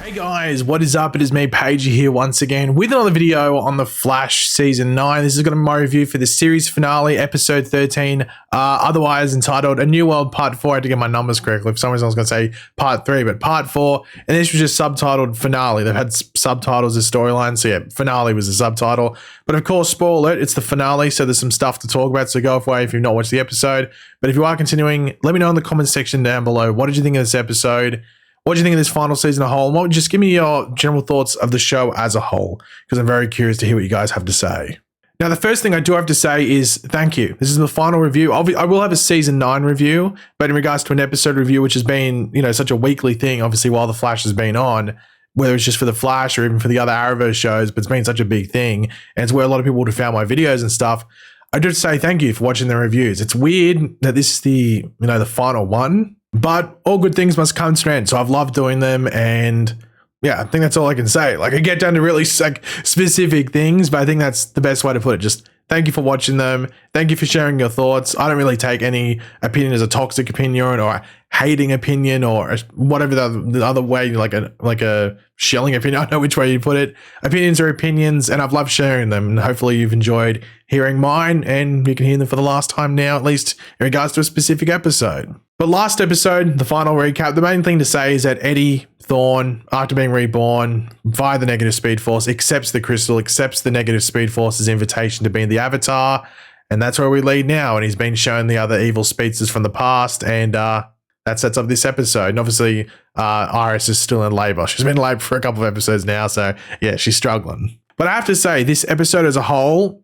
Hey guys, what is up? It is me, Pagey, here once again with another video on The Flash Season 9. This is going to be my review for the series finale, Episode 13, otherwise entitled A New World Part 4. I had to get my numbers correctly. For some reason I was going to say Part 3, but Part 4. And this was just subtitled Finale. They've had subtitles as storylines, so yeah, Finale was the subtitle. But of course, spoiler alert, it's the finale, so there's some stuff to talk about, so go away if you've not watched the episode. But if you are continuing, let me know in the comments section down below. What did you think of this episode? What do you think of this final season as a whole? Just give me your general thoughts of the show as a whole, because I'm very curious to hear what you guys have to say. Now, the first thing I do have to say is thank you. This is the final review. I will have a season 9 review, but in regards to an episode review, which has been, such a weekly thing, obviously, while The Flash has been on, whether it's just for The Flash or even for the other Arrowverse shows, but it's been such a big thing, and it's where a lot of people would have found my videos and stuff. I do say thank you for watching the reviews. It's weird that this is the final one, but all good things must come to an end. So I've loved doing them, and yeah, I think that's all I can say. Like, I get down to really specific things, but I think that's the best way to put it. Just thank you for watching them. Thank you for sharing your thoughts. I don't really take any opinion as a toxic opinion or a hating opinion or whatever the other way, like a shelling opinion. I don't know which way you put it. Opinions are opinions, and I've loved sharing them. And hopefully you've enjoyed hearing mine, and you can hear them for the last time now, at least in regards to a specific episode. But last episode, the final recap, the main thing to say is that Eddie Thawne, after being reborn via the negative speed force, accepts the crystal, accepts the negative speed force's invitation to be the Avatar, and that's where we lead now. And he's been shown the other evil speedsters from the past, and that sets up this episode. And obviously, Iris is still in labor. She's been in labor for a couple of episodes now, so yeah, she's struggling. But I have to say, this episode as a whole,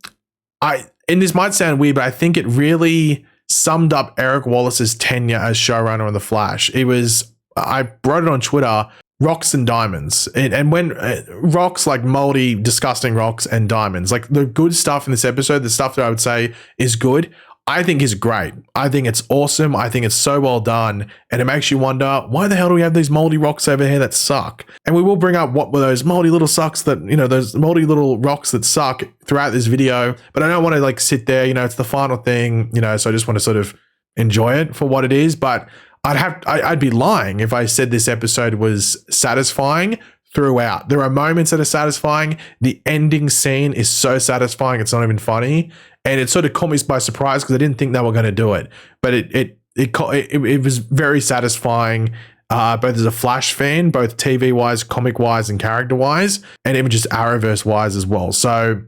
and this might sound weird, but I think it really summed up Eric Wallace's tenure as showrunner on The Flash. I wrote it on Twitter, rocks and diamonds. And when rocks, like moldy, disgusting rocks and diamonds, like the good stuff in this episode, the stuff that I would say is good, I think is great. I think it's awesome. I think it's so well done. And it makes you wonder, why the hell do we have these moldy rocks over here that suck? And we will bring up what were those moldy little sucks that, those moldy little rocks that suck throughout this video. But I don't want to sit there, it's the final thing, so I just want to sort of enjoy it for what it is. But I'd be lying if I said this episode was satisfying throughout. There are moments that are satisfying. The ending scene is so satisfying, it's not even funny. And it sort of caught me by surprise because I didn't think they were going to do it. But it was very satisfying, both as a Flash fan, both TV-wise, comic-wise, and character-wise, and even just Arrowverse-wise as well. So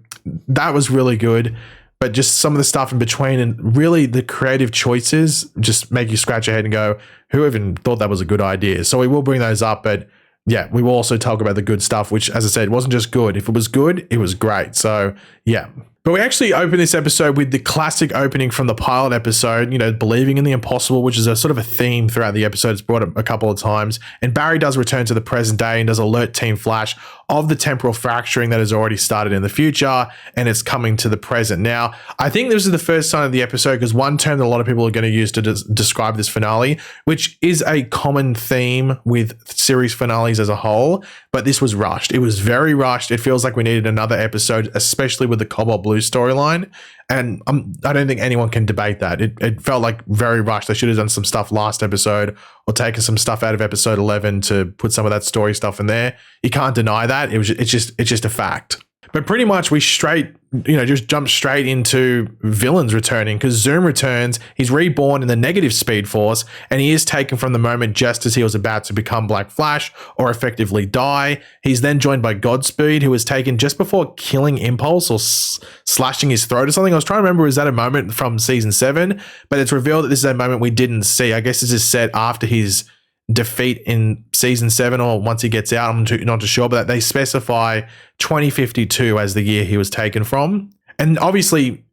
that was really good. But just some of the stuff in between, and really the creative choices just make you scratch your head and go, who even thought that was a good idea? So we will bring those up, but yeah, we will also talk about the good stuff, which, as I said, wasn't just good. If it was good, it was great. So yeah. But we actually open this episode with the classic opening from the pilot episode, believing in the impossible, which is a sort of a theme throughout the episode. It's brought up a couple of times. And Barry does return to the present day and does alert Team Flash of the temporal fracturing that has already started in the future, and it's coming to the present. Now, I think this is the first sign of the episode, because one term that a lot of people are going to use to describe this finale, which is a common theme with series finales as a whole, but this was rushed. It was very rushed. It feels like we needed another episode, especially with the Cobalt Blue storyline, and I don't think anyone can debate that. It felt like very rushed. They should have done some stuff last episode or taken some stuff out of episode 11 to put some of that story stuff in there. You can't deny that. It's just a fact. But pretty much we just jump straight into villains returning, because Zoom returns. He's reborn in the negative speed force, and he is taken from the moment just as he was about to become Black Flash or effectively die. He's then joined by Godspeed, who was taken just before killing Impulse or slashing his throat or something. I was trying to remember, is that a moment from season 7? But it's revealed that this is a moment we didn't see. I guess this is set after his defeat in season 7 or once he gets out. I'm not too sure, but they specify 2052 as the year he was taken from. And obviously,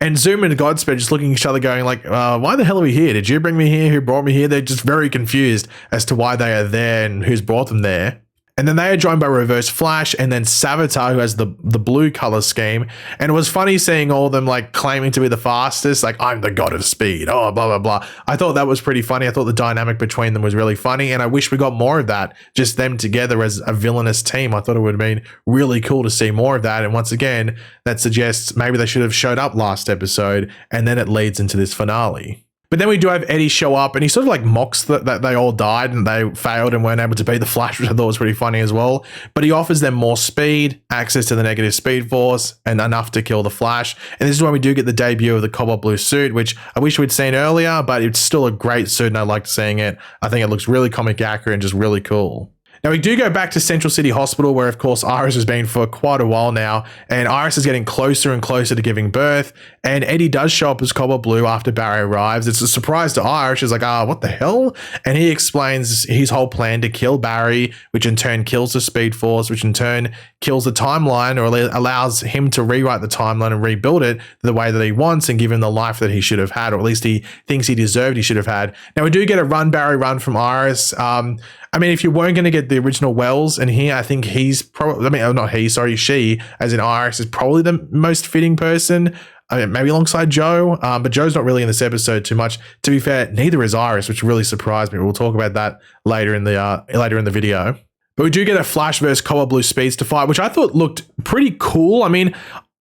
and Zoom and Godspeed just looking at each other going like, why the hell are we here? Did you bring me here? Who brought me here? They're just very confused as to why they are there and who's brought them there. And then they are joined by Reverse Flash and then Savitar, who has the blue color scheme. And it was funny seeing all of them claiming to be the fastest, like, I'm the god of speed, blah, blah, blah. I thought that was pretty funny. I thought the dynamic between them was really funny, and I wish we got more of that, just them together as a villainous team. I thought it would have been really cool to see more of that. And once again, that suggests maybe they should have showed up last episode, and then it leads into this finale. But then we do have Eddie show up, and he sort of like mocks that they all died and they failed and weren't able to beat the Flash, which I thought was pretty funny as well. But he offers them more speed, access to the negative speed force, and enough to kill the Flash. And this is when we do get the debut of the Cobalt Blue suit, which I wish we'd seen earlier, but it's still a great suit and I liked seeing it. I think it looks really comic accurate and just really cool. Now, we do go back to Central City Hospital, where, of course, Iris has been for quite a while now, and Iris is getting closer and closer to giving birth, and Eddie does show up as Cobalt Blue after Barry arrives. It's a surprise to Iris. She's like, what the hell? And he explains his whole plan to kill Barry, which in turn kills the Speed Force, which in turn kills the timeline, or allows him to rewrite the timeline and rebuild it the way that he wants and give him the life that he should have had, or at least he thinks he deserved he should have had. Now, we do get a run, Barry, run from Iris. I mean, if you weren't going to get the original Wells in here, I think he's probably, she, as in Iris, is probably the most fitting person. I mean, maybe alongside Joe, but Joe's not really in this episode too much. To be fair, neither is Iris, which really surprised me. We'll talk about that later in the video. But we do get a Flash versus Cobalt Blue Speedster fight, which I thought looked pretty cool. I mean,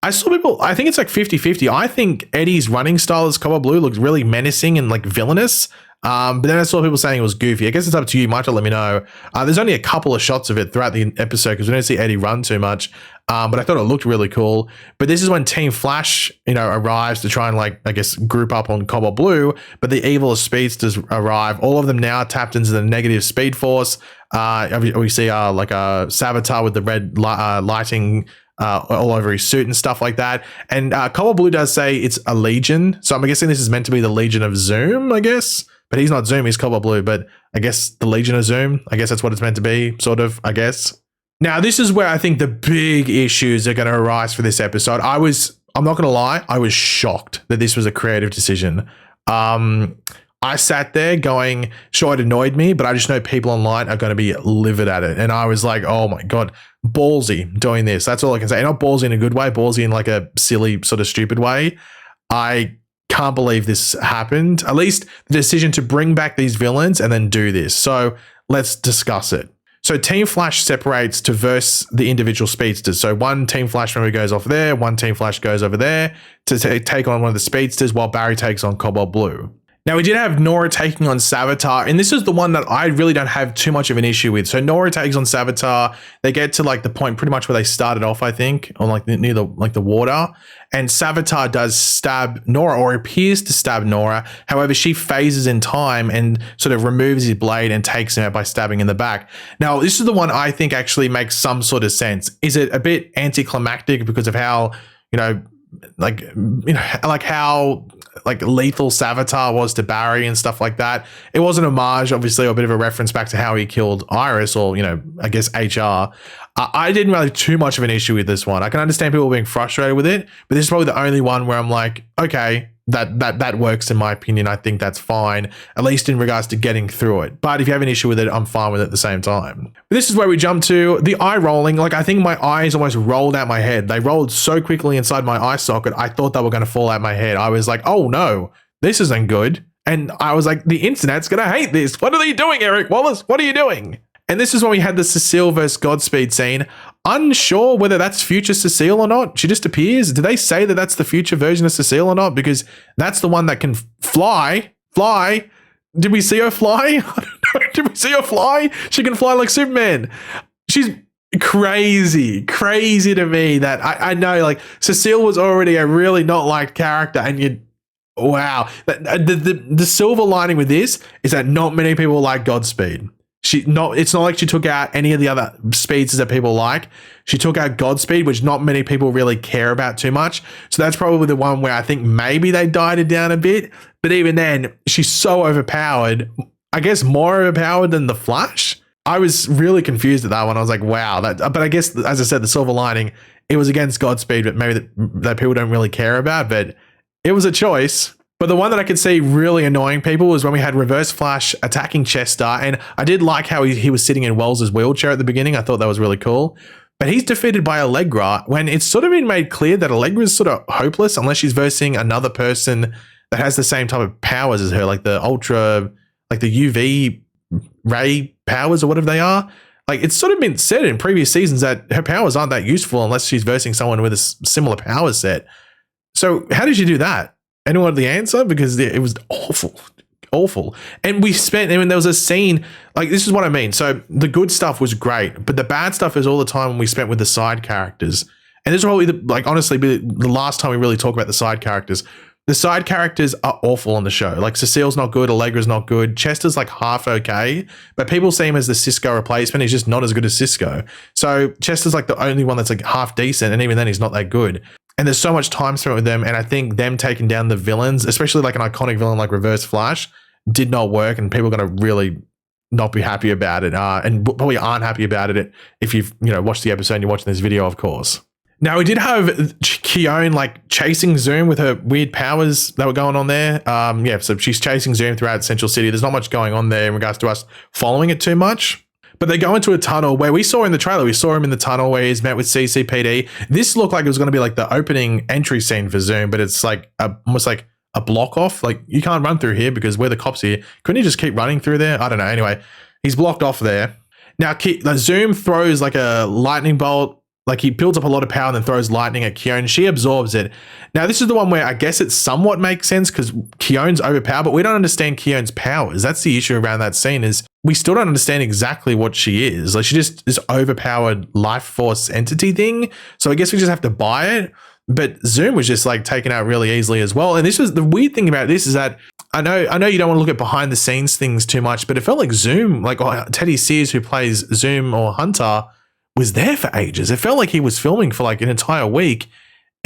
I saw people, I think it's like 50-50. I think Eddie's running style as Cobalt Blue looks really menacing and like villainous. But then I saw people saying it was goofy. I guess it's up to you. You might have to let me know. There's only a couple of shots of it throughout the episode because we don't see Eddie run too much. But I thought it looked really cool. But this is when Team Flash, arrives to try and group up on Cobalt Blue. But the evil speedsters arrive. All of them now tapped into the negative speed force. We see a Savitar with the red lighting all over his suit and stuff like that. And Cobalt Blue does say it's a Legion. So I'm guessing this is meant to be the Legion of Zoom, I guess. But he's not Zoom, he's Cobalt Blue. But I guess the Legion of Zoom, I guess that's what it's meant to be, sort of, I guess. Now, this is where I think the big issues are going to arise for this episode. I'm not going to lie, I was shocked that this was a creative decision. I sat there going, sure, it annoyed me, but I just know people online are going to be livid at it. And I was like, oh my God, ballsy doing this. That's all I can say. Not ballsy in a good way, ballsy in like a silly, sort of stupid way. I can't believe this happened. At least the decision to bring back these villains and then do this. So let's discuss it. So Team Flash separates to verse the individual speedsters. So one Team Flash member goes off there, one Team Flash goes over there to take on one of the speedsters while Barry takes on Cobalt Blue. Now, we did have Nora taking on Savitar, and this is the one that I really don't have too much of an issue with. So Nora takes on Savitar. They get to like the point pretty much where they started off, I think, on like near the water. And Savitar does stab Nora, or appears to stab Nora. However, she phases in time and sort of removes his blade and takes him out by stabbing in the back. Now, this is the one I think actually makes some sort of sense. Is it a bit anticlimactic because of how, how lethal Savitar was to Barry and stuff like that? It was an homage, obviously, or a bit of a reference back to how he killed Iris, or, I guess HR. I didn't really have too much of an issue with this one. I can understand people being frustrated with it, but this is probably the only one where I'm like, okay, that works in my opinion. I think that's fine, at least in regards to getting through it. But if you have an issue with it, I'm fine with it at the same time. But this is where we jump to the eye rolling. Like, I think my eyes almost rolled out my head. They rolled so quickly inside my eye socket, I thought they were going to fall out my head. I was like, oh no, this isn't good. And I was like, the internet's going to hate this. What are you doing, Eric Wallace? What are you doing? And this is when we had the Cecile versus Godspeed scene. Unsure whether that's future Cecile or not. She just appears. Did they say that that's the future version of Cecile or not? Because that's the one that can fly. Did we see her fly? I don't know. Did we see her fly? She can fly like Superman. She's crazy to me that I know, like, Cecile was already a really not liked character, and wow. The silver lining with this is that not many people like Godspeed. It's not like she took out any of the other speedsters that people like. She took out Godspeed, which not many people really care about too much. So that's probably the one where I think maybe they died it down a bit. But even then, she's so overpowered. I guess more overpowered than the Flash. I was really confused at that one. I was like, wow. But I guess, as I said, the silver lining, it was against Godspeed, but maybe that people don't really care about. But it was a choice. But the one that I could see really annoying people was when we had Reverse Flash attacking Chester. And I did like how he was sitting in Wells' wheelchair at the beginning. I thought that was really cool. But he's defeated by Allegra when it's sort of been made clear that Allegra is sort of hopeless unless she's versing another person that has the same type of powers as her, like the ultra, like the UV ray powers or whatever they are. Like, it's sort of been said in previous seasons that her powers aren't that useful unless she's versing someone with a similar power set. So how did you do that? Anyone the answer? Because it was awful. And there was a scene, like, this is what I mean. So the good stuff was great, but the bad stuff is all the time we spent with the side characters. And this is probably, like, honestly, be the last time we really talk about the side characters. The side characters are awful on the show. Like, Cecile's not good, Allegra's not good, Chester's like half okay, but people see him as the Cisco replacement. He's just not as good as Cisco. So Chester's like the only one that's like half decent, and even then he's not that good. And there's so much time spent with them, and I think them taking down the villains, especially like an iconic villain like Reverse Flash, did not work, and people are going to really not be happy about it, and probably aren't happy about it if you've watched the episode and you're watching this video, of course. Now, we did have Thawne like chasing Zoom with her weird powers that were going on there. Yeah, so she's chasing Zoom throughout Central City. There's not much going on there in regards to us following it too much. But they go into a tunnel where we saw in the trailer, we saw him in the tunnel where he's met with CCPD. This looked like it was going to be like the opening entry scene for Zoom, but it's like almost like a block off. Like, you can't run through here because we're the cops here. Couldn't he just keep running through there? I don't know. Anyway, he's blocked off there. Now, Zoom throws like a lightning bolt. Like, he builds up a lot of power and then throws lightning at Thawne. She absorbs it. Now, this is the one where I guess it somewhat makes sense because Thawne's overpowered, but we don't understand Thawne's powers. That's the issue around that scene, is we still don't understand exactly what she is. Like, she just this overpowered life force entity thing. So I guess we just have to buy it. But Zoom was just like taken out really easily as well. And this was the weird thing about this, is that I know you don't want to look at behind the scenes things too much, but it felt like Zoom, like Teddy Sears, who plays Zoom or Hunter, was there for ages. It felt like he was filming for like an entire week,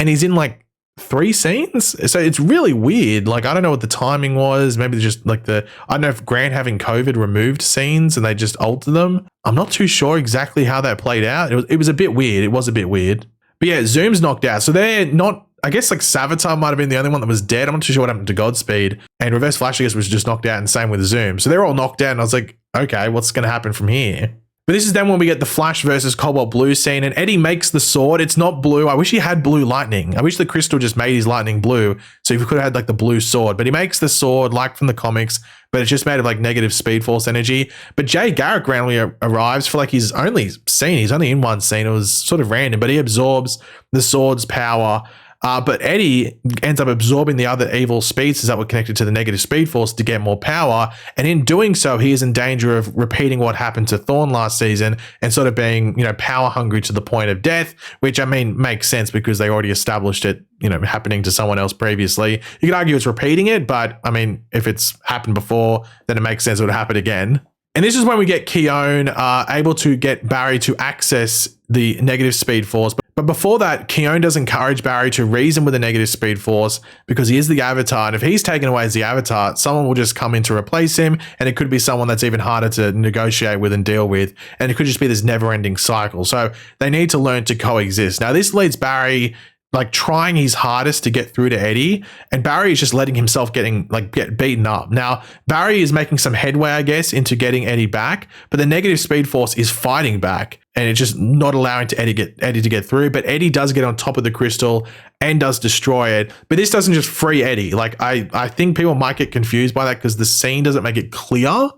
and he's in like 3 scenes. So it's really weird. Like, I don't know what the timing was. Maybe just like I don't know if Grant having COVID removed scenes and they just altered them. I'm not too sure exactly how that played out. It was a bit weird. It was a bit weird. But yeah, Zoom's knocked out. So they're not, I guess like Savitar might have been the only one that was dead. I'm not too sure what happened to Godspeed. And Reverse Flash, I guess, was just knocked out, and same with Zoom. So they're all knocked out, and I was like, okay, what's going to happen from here? But this is then when we get the Flash versus Cobalt Blue scene, and Eddie makes the sword. It's not blue. I wish he had blue lightning. I wish the crystal just made his lightning blue, so he could have had like the blue sword. But he makes the sword like from the comics, but it's just made of like negative speed force energy. But Jay Garrick randomly arrives for like his only scene. He's only in one scene. It was sort of random, but he absorbs the sword's power. But Eddie ends up absorbing the other evil speedsters that were connected to the negative speed force to get more power. And in doing so, he is in danger of repeating what happened to Thawne last season and sort of being, power hungry to the point of death, which I mean, makes sense because they already established it, happening to someone else previously. You could argue it's repeating it, but I mean, if it's happened before, then it makes sense it would happen again. And this is when we get Thawne able to get Barry to access the negative speed force. But before that, Thawne does encourage Barry to reason with the negative speed force because he is the Avatar. And if he's taken away as the Avatar, someone will just come in to replace him. And it could be someone that's even harder to negotiate with and deal with. And it could just be this never-ending cycle. So they need to learn to coexist. Now, this leads Barry like trying his hardest to get through to Eddie, and Barry is just letting himself get beaten up. Now, Barry is making some headway, I guess, into getting Eddie back, but the negative speed force is fighting back, and it's just not allowing Eddie to get through. But Eddie does get on top of the crystal and does destroy it. But this doesn't just free Eddie. Like, I think people might get confused by that because the scene doesn't make it clear.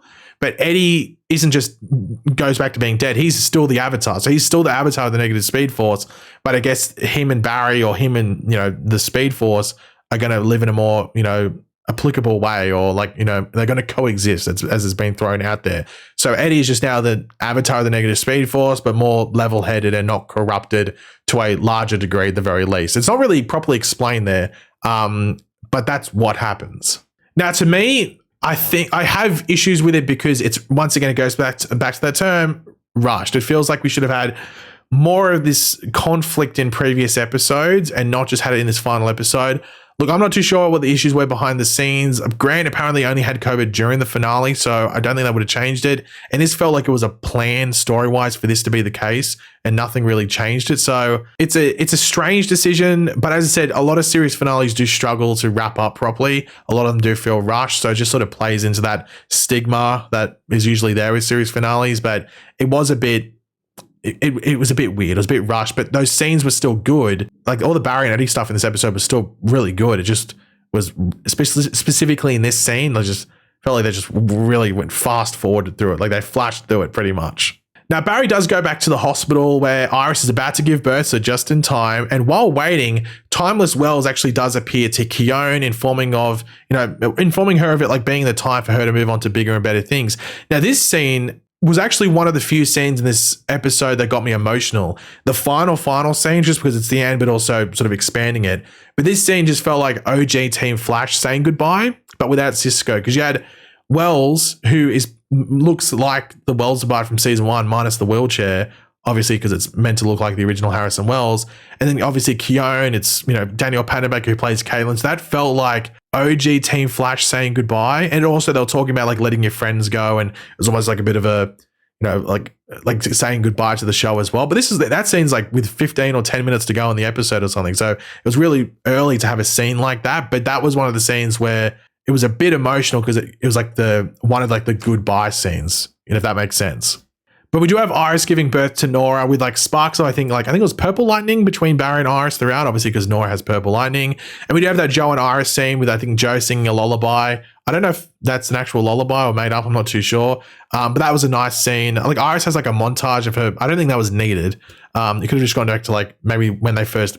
But Eddie isn't just goes back to being dead. He's still the Avatar. So he's still the Avatar of the negative speed force. But I guess him and Barry, or him and, the speed force, are going to live in a more, applicable way, or they're going to coexist as has been thrown out there. So Eddie is just now the Avatar of the negative speed force, but more level-headed and not corrupted to a larger degree at the very least. It's not really properly explained there, but that's what happens. Now, to me, I think I have issues with it because it's, once again, it goes back to that term, rushed. It feels like we should have had more of this conflict in previous episodes and not just had it in this final episode. Look, I'm not too sure what the issues were behind the scenes. Grant apparently only had COVID during the finale, so I don't think that would have changed it. And this felt like it was a plan story-wise for this to be the case, and nothing really changed it. So it's a strange decision, but as I said, a lot of series finales do struggle to wrap up properly. A lot of them do feel rushed, so it just sort of plays into that stigma that is usually there with series finales. But it was a bit... It was a bit weird. It was a bit rushed, but those scenes were still good. Like, all the Barry and Eddie stuff in this episode was still really good. It just was, specifically in this scene, I just felt like they just really went fast forward through it. Like, they flashed through it pretty much. Now, Barry does go back to the hospital where Iris is about to give birth, so just in time. And while waiting, Timeless Wells actually does appear to Thawne, informing her of it like being the time for her to move on to bigger and better things. Now, this scene was actually one of the few scenes in this episode that got me emotional. The final scene, just because it's the end, but also sort of expanding it. But this scene just felt like OG Team Flash saying goodbye, but without Cisco, because you had Wells, who looks like the Wells bride from season 1 minus the wheelchair, obviously because it's meant to look like the original Harrison Wells, and then obviously Thawne, it's Daniel Panabaker who plays Caitlin. So that felt like OG Team Flash saying goodbye, and also they were talking about like letting your friends go, and it was almost like a bit of a like saying goodbye to the show as well. But that scene's like with 15 or 10 minutes to go in the episode or something, so it was really early to have a scene like that. But that was one of the scenes where it was a bit emotional because it was like one of the goodbye scenes, if that makes sense. But we do have Iris giving birth to Nora with like sparks of I think it was purple lightning between Barry and Iris throughout, obviously because Nora has purple lightning. And we do have that Joe and Iris scene with I think Joe singing a lullaby. I don't know if that's an actual lullaby or made up, I'm not too sure. But that was a nice scene. Like Iris has like a montage of her. I don't think that was needed. You could have just gone back to like maybe when they first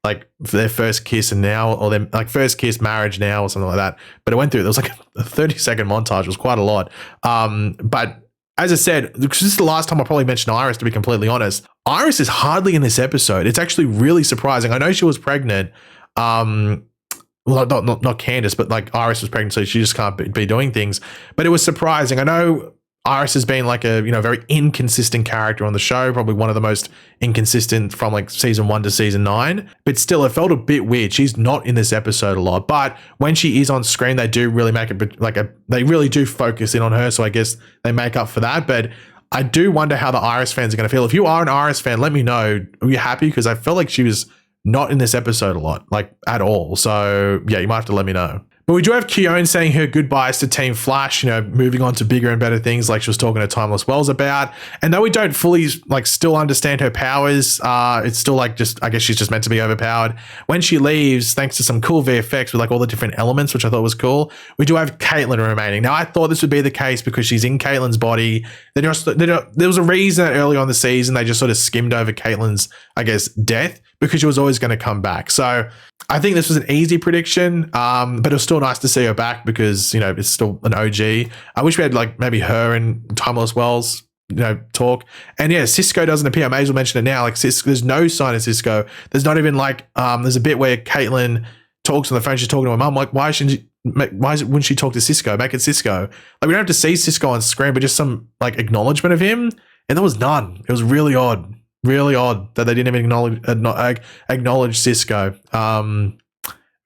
like for their first kiss and now, or their like first kiss, marriage now, or something like that. But it went through. There was like a 30-second montage. It was quite a lot. But as I said, this is the last time I probably mentioned Iris, to be completely honest. Iris is hardly in this episode. It's actually really surprising. I know she was pregnant. Well, not Candace, but like Iris was pregnant, so she just can't be doing things. But it was surprising. I know Iris has been like a very inconsistent character on the show, probably one of the most inconsistent from like season 1 to season 9. But still, it felt a bit weird. She's not in this episode a lot, but when she is on screen, they do really make it they really do focus in on her. So I guess they make up for that. But I do wonder how the Iris fans are going to feel. If you are an Iris fan, let me know. Are you happy? Because I felt like she was not in this episode a lot, like at all. So yeah, you might have to let me know. But we do have Thawne saying her goodbyes to Team Flash, moving on to bigger and better things like she was talking to Timeless Wells about. And though we don't fully still understand her powers, it's still I guess she's just meant to be overpowered. When she leaves, thanks to some cool VFX with like all the different elements, which I thought was cool, we do have Caitlin remaining. Now, I thought this would be the case because she's in Caitlin's body. There was a reason that early on in the season, they just sort of skimmed over Caitlin's, I guess, death, because she was always going to come back. So I think this was an easy prediction, but it was still nice to see her back because, it's still an OG. I wish we had like maybe her and Timeless Wells, talk. And yeah, Cisco doesn't appear. I may as well mention it now. Like there's no sign of Cisco. There's not even like, there's a bit where Caitlin talks on the phone. She's talking to her mum. Like, wouldn't she talk to Cisco? Make it Cisco. Like we don't have to see Cisco on screen, but just some like acknowledgement of him. And there was none. It was really odd. Really odd that they didn't even acknowledge Cisco.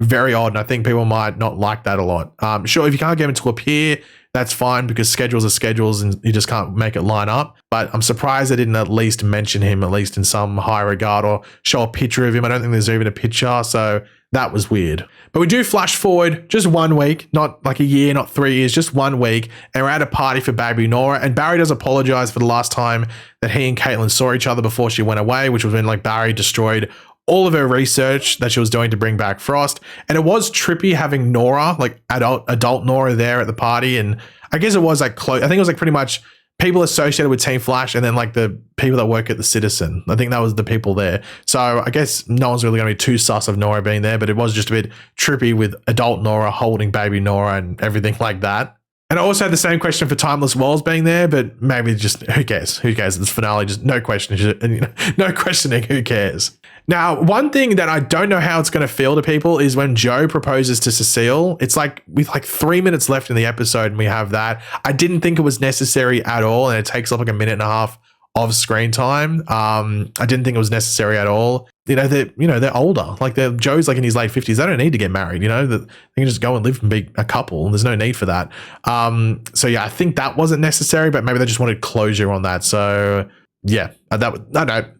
Very odd, and I think people might not like that a lot. Sure, if you can't get him to appear, that's fine because schedules are schedules and you just can't make it line up. But I'm surprised they didn't at least mention him, at least in some high regard, or show a picture of him. I don't think there's even a picture, so that was weird. But we do flash forward just 1 week, not like a year, not 3 years, just 1 week. And we're at a party for baby Nora. And Barry does apologize for the last time that he and Caitlin saw each other before she went away, which was when like Barry destroyed all of her research that she was doing to bring back Frost. And it was trippy having Nora, like adult Nora there at the party. And I guess it was like close. I think it was like pretty much people associated with Team Flash and then like the people that work at the Citizen. I think that was the people there. So I guess no one's really going to be too sus of Nora being there, but it was just a bit trippy with adult Nora holding baby Nora and everything like that. And I also had the same question for Timeless Wells being there, but maybe just who cares? Who cares? It's finale, just no question, no questioning, who cares? Now, one thing that I don't know how it's going to feel to people is when Joe proposes to Cecile. It's like with like 3 minutes left in the episode and we have that. I didn't think it was necessary at all, and it takes up like a minute and a half of screen time. I didn't think it was necessary at all. They're older. Like Joe's like in his late 50s. They don't need to get married. They can just go and live and be a couple, and there's no need for that. So yeah, I think that wasn't necessary, but maybe they just wanted closure on that. So yeah, I don't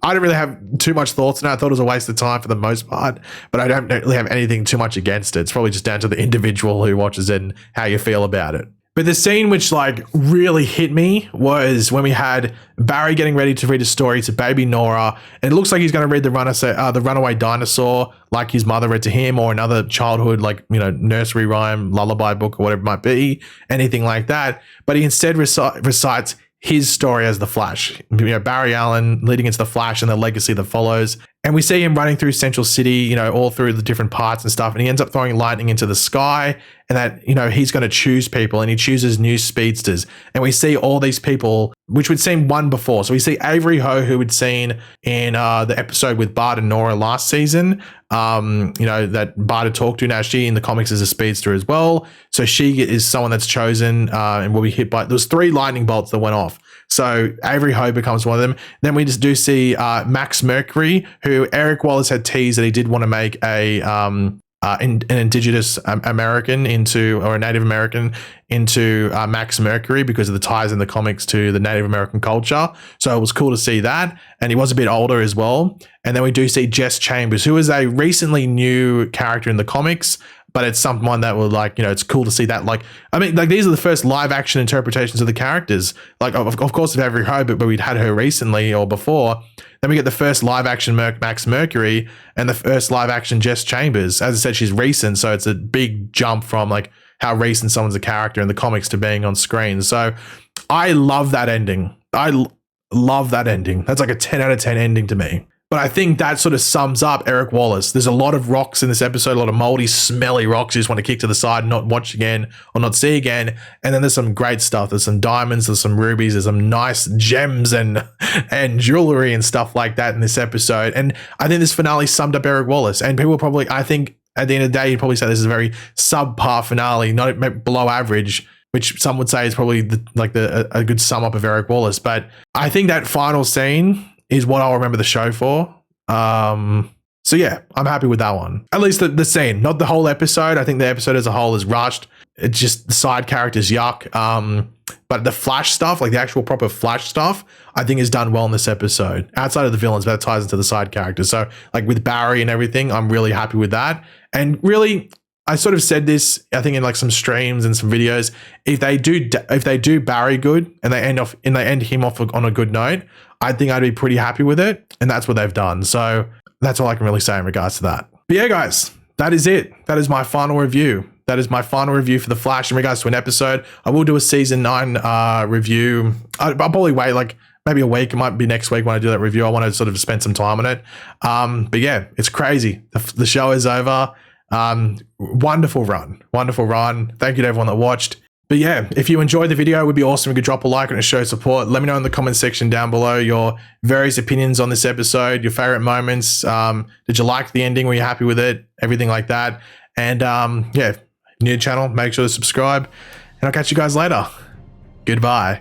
really have too much thoughts on it. I thought it was a waste of time for the most part, but I don't really have anything too much against it. It's probably just down to the individual who watches it and how you feel about it. But the scene which like really hit me was when we had Barry getting ready to read a story to baby Nora, and it looks like he's going to read the Runaway Dinosaur like his mother read to him, or another childhood nursery rhyme, lullaby book, or whatever it might be, anything like that. But he instead recites his story as the Flash. You know, Barry Allen leading into the Flash and the legacy that follows. And we see him running through Central City, you know, all through the different parts and stuff. And he ends up throwing lightning into the sky, and that, you know, he's going to choose people, and he chooses new speedsters. And we see all these people, which we'd seen one before. So we see Avery Ho, who we'd seen in the episode with Bart and Nora last season, you know, that Bart had talked to. Now she in the comics is a speedster as well. So she is someone that's chosen and will be hit by, there's 3 lightning bolts that went off. So Avery Ho becomes one of them. Then we just do see Max Mercury, who Eric Wallace had teased that he did want to make an indigenous American into, or a Native American into Max Mercury because of the ties in the comics to the Native American culture. So it was cool to see that. And he was a bit older as well. And then we do see Jess Chambers, who is a recently new character in the comics, but it's someone that will, like, you know, it's cool to see that. Like, I mean, like, these are the first live action interpretations of the characters. Like, of course, of Avery Ho, but we'd had her recently or before. Then we get the first live action Max Mercury and the first live action Jess Chambers. As I said, she's recent, so it's a big jump from like how recent someone's a character in the comics to being on screen. So I love that ending. I love that ending. That's like a 10 out of 10 ending to me. But I think that sort of sums up Eric Wallace. There's a lot of rocks in this episode, a lot of moldy, smelly rocks you just want to kick to the side and not watch again or not see again. And then there's some great stuff. There's some diamonds, there's some rubies, there's some nice gems and jewelry and stuff like that in this episode. And I think this finale summed up Eric Wallace. And people probably, I think at the end of the day, you'd probably say this is a very subpar finale, not below average, which some would say is probably a good sum up of Eric Wallace. But I think that final scene is what I'll remember the show for. So yeah, I'm happy with that one. At least the scene, not the whole episode. I think the episode as a whole is rushed. It's just the side characters, yuck. But the Flash stuff, like the actual proper Flash stuff, I think is done well in this episode. Outside of the villains, but that ties into the side characters. So like with Barry and everything, I'm really happy with that. And really, I sort of said this, I think in like some streams and some videos, if they do Barry good and they end him off on a good note, I think I'd be pretty happy with it. And that's what they've done. So that's all I can really say in regards to that. But yeah, guys, that is it. That is my final review. That is my final review for The Flash in regards to an episode. I will do a season 9 review. I'll probably wait like maybe a week. It might be next week when I do that review. I want to sort of spend some time on it. But yeah, it's crazy. The show is over. Wonderful run. Thank you to everyone that watched. But yeah, if you enjoyed the video, it would be awesome if you could drop a like and show support. Let me know in the comment section down below your various opinions on this episode, your favorite moments. Did you like the ending? Were you happy with it? Everything like that. And yeah, new channel, make sure to subscribe. And I'll catch you guys later. Goodbye.